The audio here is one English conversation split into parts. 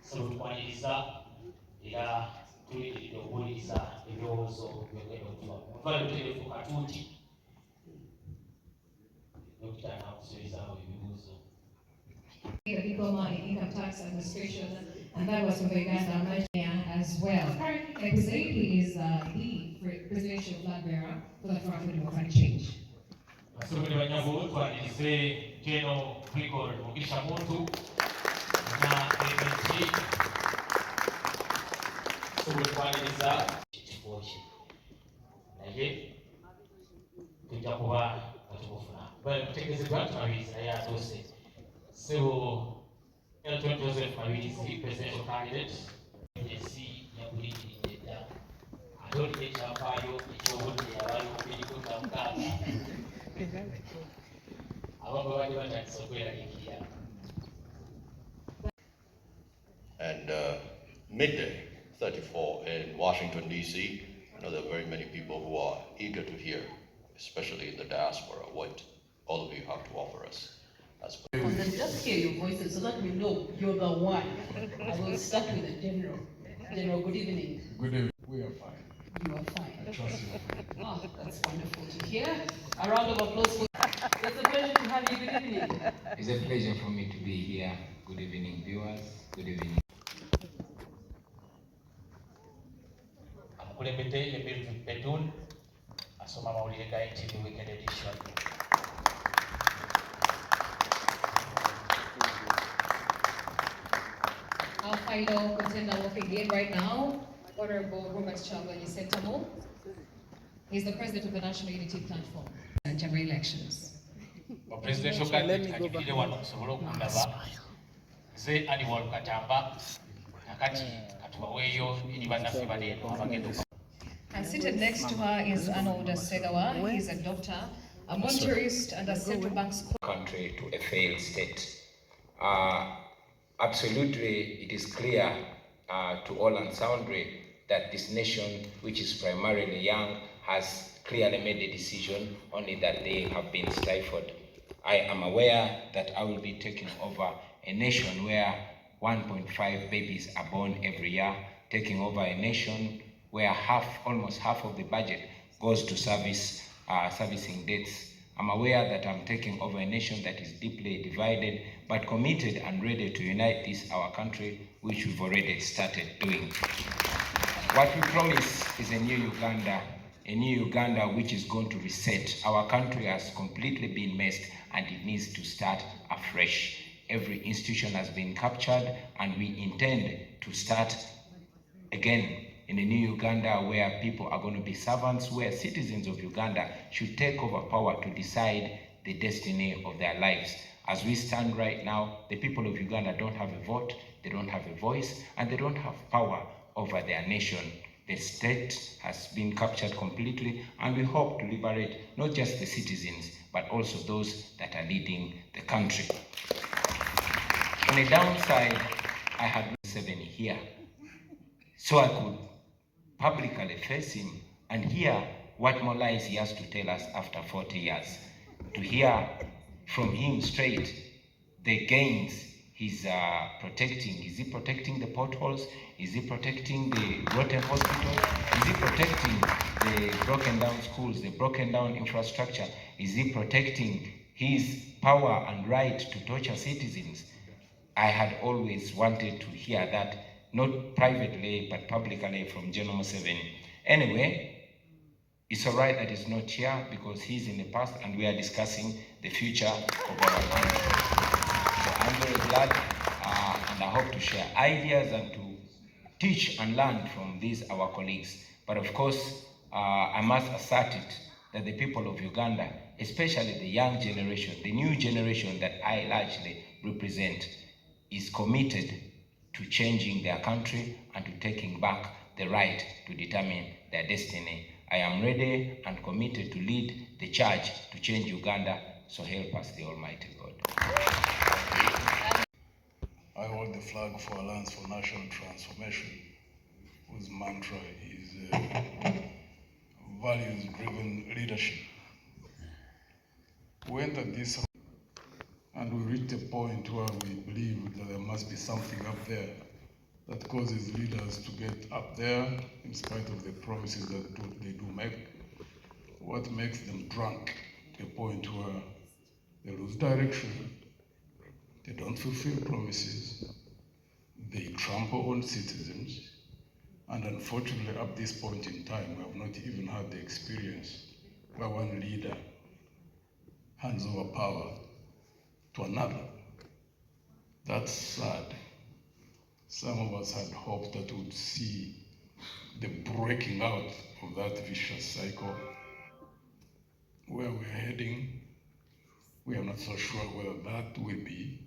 Sebutwaniriza era tuliridde okuwuliriza ebirowoozo byogenda okutuwa. Mutwale butereevu katuuti Dokita n'akusuubizaawo ebibuuzo. Income tax administration, and that was from the Uganda as well. He is the presidential flag bearer for the Front for Democratic Change. Basubiri banyago twanirize General Grigor Mugisha Muntu na MNG subiri twaniriza ekifo kye naye tujja kuba batumufuna mutegeezebwa tumabirizi naye atuuse so Elton Joseph Mabirizi presidential candidate ensi yakulikiridde dda ate olina ekyafaayo ekyobudde abaali mubiri kutta mukaaga And midday 34 in Washington, D.C. I know there are very many people who are eager to hear, especially in the diaspora, what all of you have to offer us. Just hear your voices so that we know you're the one. I will start with the General. General, good evening. Good evening. We are fine. You are fine. I trust you. Oh, that's wonderful to hear. A round of applause for It's a pleasure to have you. Good evening. It's a pleasure for me to be here. Good evening, viewers. Good evening. Amukulembedde Emilvi Bedun asoma amawulire ga NTV Weekend Edition. Our final contender walking in right now, Honorable Robert Chagwa Yesentamo. He's the president of the National Unity Platform and general elections. Presidential candidate ajulire wano okusobola okundaba nze Annual Katamba nakati katubaweeyo eri bannaffe bali eno abagenda. And seated next to her is Arnold Segawa. He's a doctor, a monetarist, and a central bank country to a failed state. Absolutely, it is clear to all and sundry that this nation, which is primarily young, has clearly made a decision, only that they have been stifled. I am aware that I will be taking over a nation where 1.5 babies are born every year, taking over a nation where almost half of the budget goes to servicing debts. I'm aware that I'm taking over a nation that is deeply divided, but committed and ready to unite this, our country, which we've already started doing. What we promise is a new Uganda which is going to reset. Our country has completely been messed and it needs to start afresh. Every institution has been captured and we intend to start again in a new Uganda where people are going to be servants, where citizens of Uganda should take over power to decide the destiny of their lives. As we stand right now, the people of Uganda don't have a vote, they don't have a voice, and they don't have power over their nation. The state has been captured completely, and we hope to liberate not just the citizens, but also those that are leading the country. On the downside, I had 7 here, so I could publicly face him and hear what more lies he has to tell us after 40 years. To hear from him straight the gains he's protecting. Is he protecting the potholes? Is he protecting the rotten hospitals? Is he protecting the broken down schools, the broken down infrastructure? Is he protecting his power and right to torture citizens? I had always wanted to hear that, not privately, but publicly from General Museveni. Anyway, it's all right that he's not here because he's in the past and we are discussing the future of our country. So I'm very glad and I hope to share ideas and to teach and learn from these, our colleagues. But of course, I must assert it that the people of Uganda, especially the young generation, the new generation that I largely represent, is committed to changing their country and to taking back the right to determine their destiny. I am ready and committed to lead the charge to change Uganda, so help us the Almighty God. I hold the flag for Alliance for National Transformation, whose mantra is values-driven leadership. We entered this and we reached a point where we believe that there must be something up there that causes leaders to get up there in spite of the promises that they do make. What makes them drunk to a point where they lose direction, they don't fulfill promises, they trample on citizens, and unfortunately at this point in time, we have not even had the experience where one leader hands over power to another. That's sad. Some of us had hoped that we would see the breaking out of that vicious cycle. Where we're heading, we are not so sure whether that will be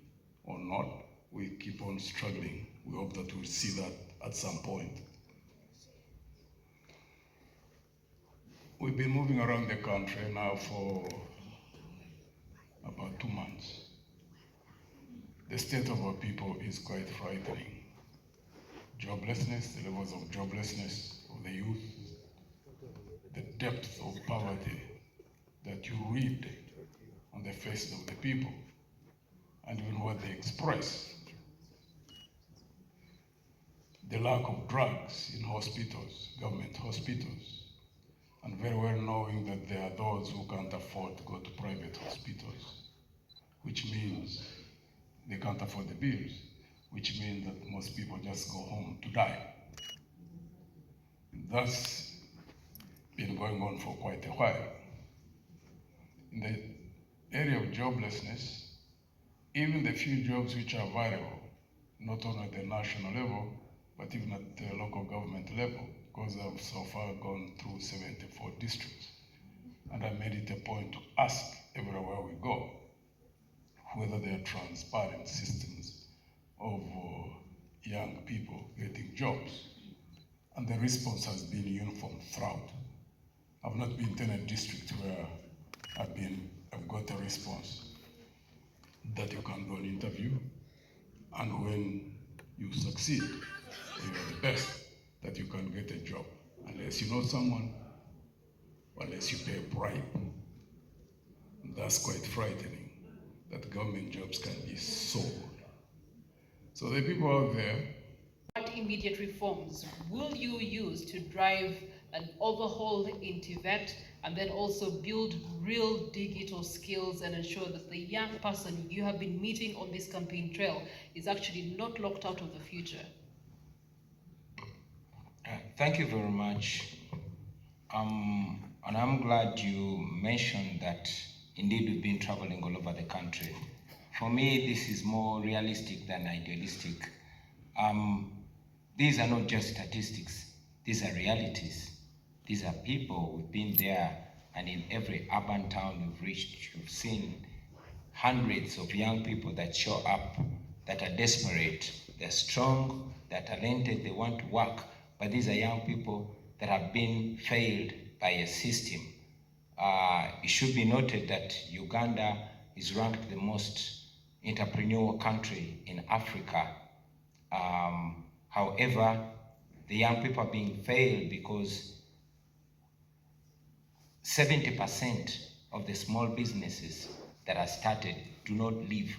or not. We keep on struggling. We hope that we'll see that at some point. We've been moving around the country now for about 2 months. The state of our people is quite frightening. Joblessness, the levels of joblessness of the youth, the depth of poverty that you read on the faces of the people, and even what they express. The lack of drugs in hospitals, government hospitals, and very well knowing that there are those who can't afford to go to private hospitals, which means they can't afford the bills, which means that most people just go home to die. That's been going on for quite a while. In the area of joblessness, even the few jobs which are viable, not only at the national level, but even at the local government level, because I've so far gone through 74 districts. And I made it a point to ask everywhere we go whether there are transparent systems of young people getting jobs. And the response has been uniform throughout. I've not been to any district where I've got a response that you can go and interview, and when you succeed, you are the best, that you can get a job, unless you know someone, unless you pay a bribe. That's quite frightening, that government jobs can be sold. So the people out there. What immediate reforms will you use to drive an overhaul into that, and then also build real digital skills and ensure that the young person you have been meeting on this campaign trail is actually not locked out of the future? Thank you very much. And I'm glad you mentioned that indeed we've been traveling all over the country. For me, this is more realistic than idealistic. These are not just statistics, these are realities. These are people who've been there, and in every urban town you've reached, you've seen hundreds of young people that show up, that are desperate, they're strong, they're talented, they want to work, but these are young people that have been failed by a system. It should be noted that Uganda is ranked the most entrepreneurial country in Africa. However, the young people are being failed because 70% of the small businesses that are started do not live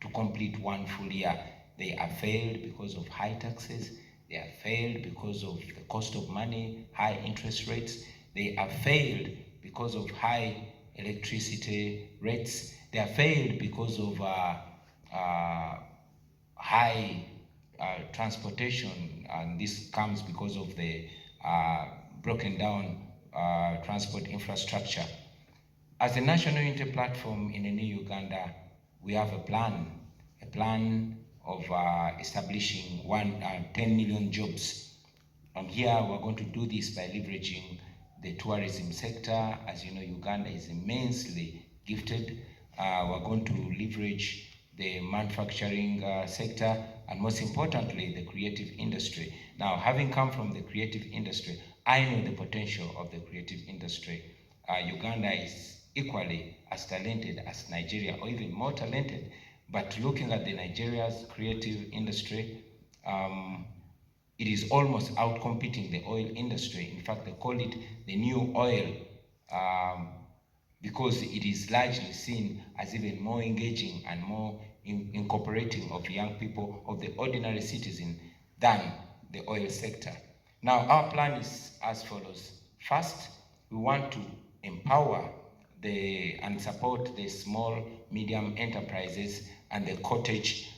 to complete one full year. They are failed because of high taxes. They are failed because of the cost of money, high interest rates. They are failed because of high electricity rates. They are failed because of high transportation, and this comes because of the broken down transport infrastructure. As a national unity platform in a new Uganda, we have a plan of establishing 10 million jobs. And here we're going to do this by leveraging the tourism sector. As you know, Uganda is immensely gifted. We're going to leverage the manufacturing sector, and most importantly, the creative industry. Now, having come from the creative industry, I know the potential of the creative industry. Uganda is equally as talented as Nigeria, or even more talented. But looking at the Nigeria's creative industry, it is almost outcompeting the oil industry. In fact, they call it the new oil because it is largely seen as even more engaging and more incorporating of young people, of the ordinary citizen, than the oil sector. Now, our plan is as follows. First, we want to empower and support the small, medium enterprises and the cottage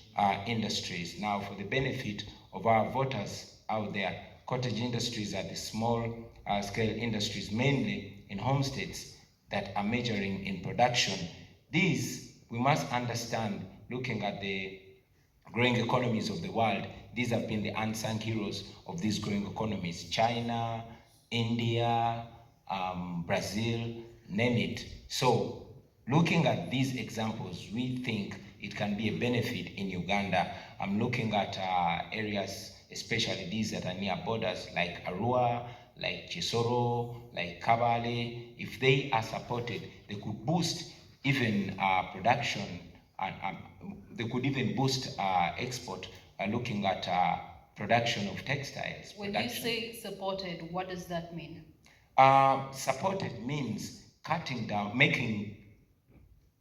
industries. Now, for the benefit of our voters out there, cottage industries are the small scale industries, mainly in homesteads that are majoring in production. These, we must understand, looking at the growing economies of the world, these have been the unsung heroes of these growing economies. China, India, Brazil, name it. So, looking at these examples, we think it can be a benefit in Uganda. I'm looking at areas, especially these that are near borders, like Arua, like Chisoro, like Kabale. If they are supported, they could boost even production, and they could even boost export by looking at production of textiles. When you say supported, what does that mean? Supported means cutting down,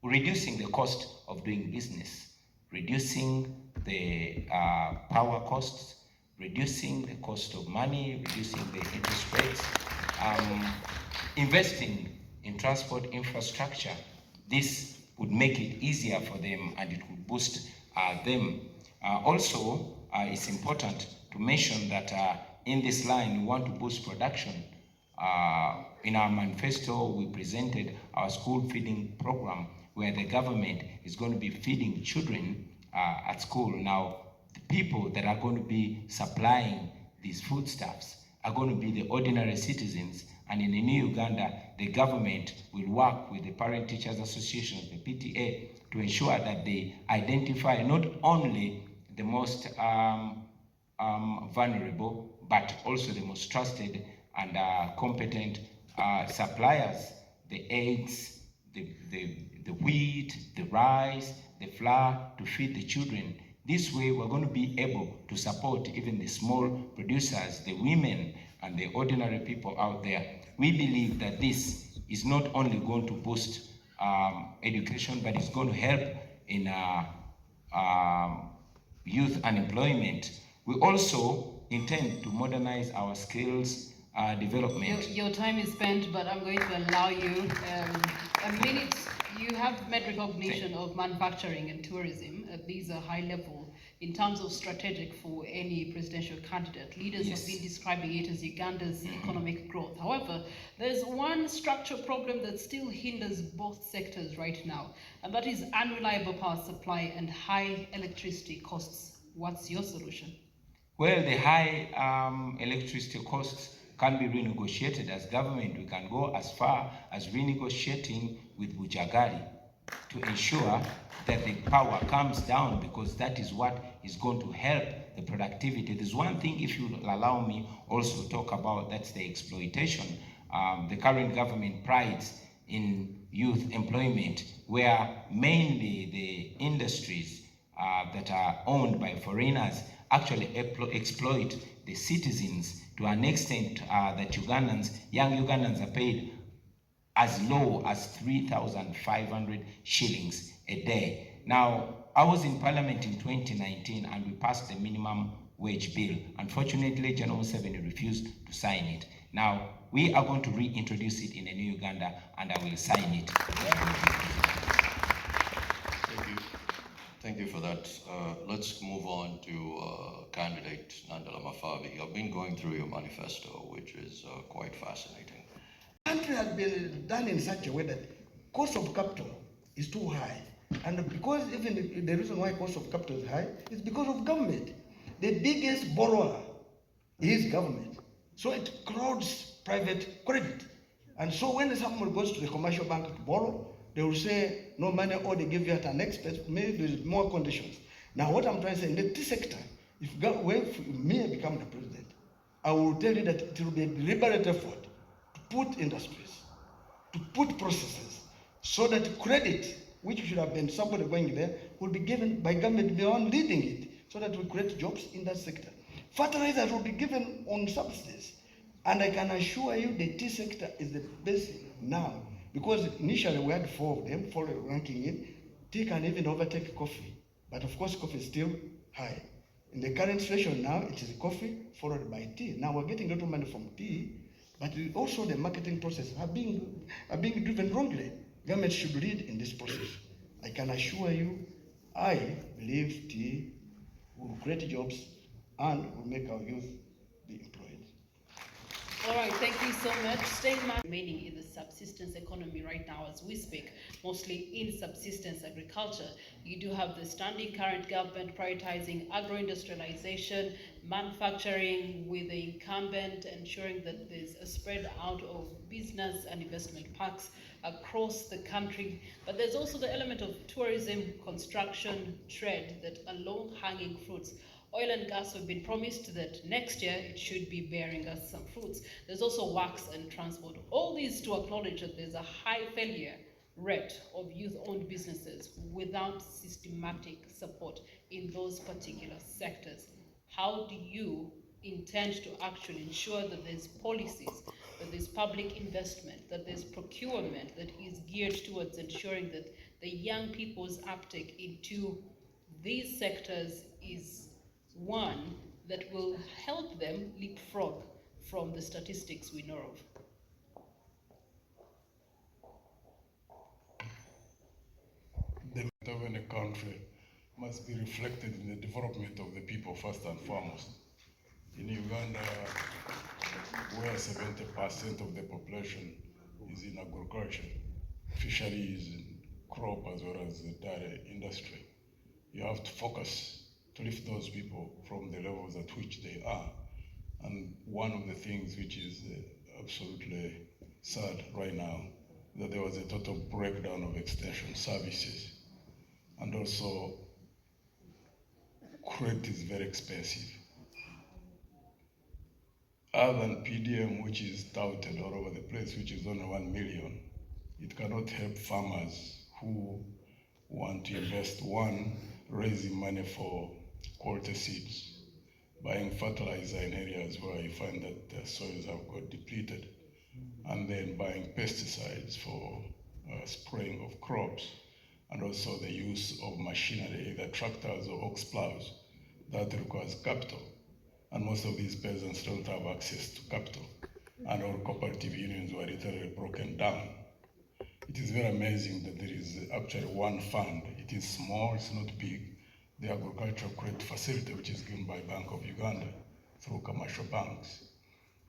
reducing the cost of doing business, reducing the power costs, reducing the cost of money, reducing the interest rates, investing in transport infrastructure. This would make it easier for them and it would boost them. Also, it's important to mention that in this line, we want to boost production. In our manifesto, we presented our school feeding program where the government is going to be feeding children at school. Now, the people that are going to be supplying these foodstuffs are going to be the ordinary citizens, and in the new Uganda, the government will work with the Parent Teachers Associations, the PTA, to ensure that they identify not only the most vulnerable, but also the most trusted and competent suppliers, the eggs, the wheat, the rice, the flour, to feed the children. This way, we're going to be able to support even the small producers, the women, and the ordinary people out there. We believe that this is not only going to boost education, but it's going to help in youth unemployment. We also intend to modernize our skills development. Your time is spent, but I'm going to allow you a minute. You have made recognition of manufacturing and tourism. These are high level in terms of strategic for any presidential candidate. Leaders Yes. have been describing it as Uganda's economic growth. However, there's one structural problem that still hinders both sectors right now, and that is unreliable power supply and high electricity costs. What's your solution? Well, the high electricity costs can be renegotiated. As government, we can go as far as renegotiating with Bujagali to ensure that the power comes down, because that is what is going to help the productivity. There's one thing, if you allow me also talk about, that's the exploitation. The current government prides in youth employment, where mainly the industries that are owned by foreigners actually exploit the citizens to an extent that young Ugandans are paid as low as 3,500 shillings a day. Now, I was in Parliament in 2019 and we passed the minimum wage bill. Unfortunately, General Museveni refused to sign it. Now, we are going to reintroduce it in a new Uganda and I will sign it. Thank you for that. Let's move on to candidate Nandala Mafabi. I've been going through your manifesto, which is quite fascinating. The country has been done in such a way that cost of capital is too high. And because even the reason why cost of capital is high is because of government. The biggest borrower is government. So it crowds private credit. And so when someone goes to the commercial bank to borrow, they will say, no money, or they give you at an expense, maybe there's more conditions. Now, what I'm trying to say, in the tea sector, if me become the president, I will tell you that it will be a deliberate effort to put industries, to put processes, so that credit, which should have been somebody going there, will be given by government beyond leading it, so that we create jobs in that sector. Fertilizers will be given on subsidies. And I can assure you the tea sector is the best now. Because initially we had 4 of them, 4 ranking in. Tea can even overtake coffee. But of course, coffee is still high. In the current situation now, it is coffee followed by tea. Now we're getting a lot of money from tea, but also the marketing process are being driven wrongly. Government should lead in this process. I can assure you, I believe tea will create jobs and will make our youth be employed. All right, thank you so much. Staying remaining in the subsistence economy right now as we speak, mostly in subsistence agriculture. You do have the standing current government prioritizing agro-industrialization, manufacturing with the incumbent, ensuring that there's a spread out of business and investment parks across the country. But there's also the element of tourism, construction, trade that are low-hanging fruits. Oil and gas have been promised that next year it should be bearing us some fruits. There's also works and transport. All these to acknowledge that there's a high failure rate of youth-owned businesses without systematic support in those particular sectors. How do you intend to actually ensure that there's policies, that there's public investment, that there's procurement that is geared towards ensuring that the young people's uptake into these sectors is one that will help them leapfrog from the statistics we know of? The development of any country must be reflected in the development of the people first and foremost. In Uganda, where 70% of the population is in agriculture, fisheries, and crop, as well as the dairy industry, you have to focus to lift those people from the levels at which they are. And one of the things which is absolutely sad right now, that there was a total breakdown of extension services. And also, credit is very expensive. Other than PDM, which is touted all over the place, which is only 1 million, it cannot help farmers who want to invest, one, raising money for quality seeds, buying fertilizer in areas where you find that the soils have got depleted, and then buying pesticides for spraying of crops, and also the use of machinery, either tractors or ox plows, that requires capital. And most of these peasants don't have access to capital, and our cooperative unions were literally broken down. It is very amazing that there is actually one fund. It is small, it's not big, the agricultural credit facility, which is given by Bank of Uganda through commercial banks.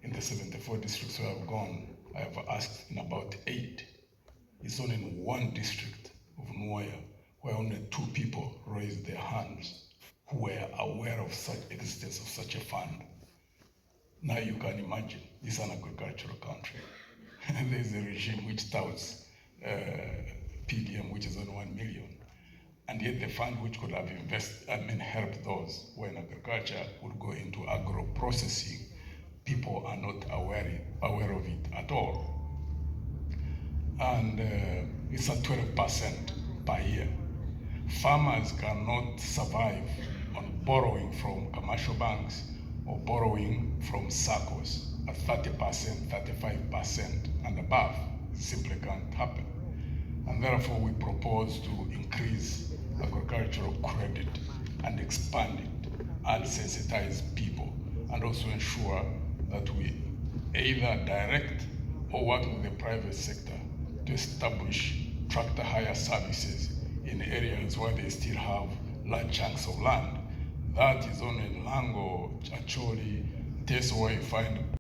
In the 74 districts where I've gone, I have asked in about 8. It's only in one district of Nwaya where only 2 people raised their hands who were aware of such existence of such a fund. Now you can imagine, this is an agricultural country. And there's a regime which touts PDM, which is only 1 million. And yet the fund which could have helped those who are in agriculture would go into agro-processing. People are not aware of it at all. And it's at 12% per year. Farmers cannot survive on borrowing from commercial banks or borrowing from SACCOs at 30%, 35% and above. It simply can't happen. And therefore we propose to increase agricultural credit and expand it and sensitize people, and also ensure that we either direct or work with the private sector to establish tractor hire services in areas where they still have large chunks of land. That is only in Lango, Acholi, Teso, where you find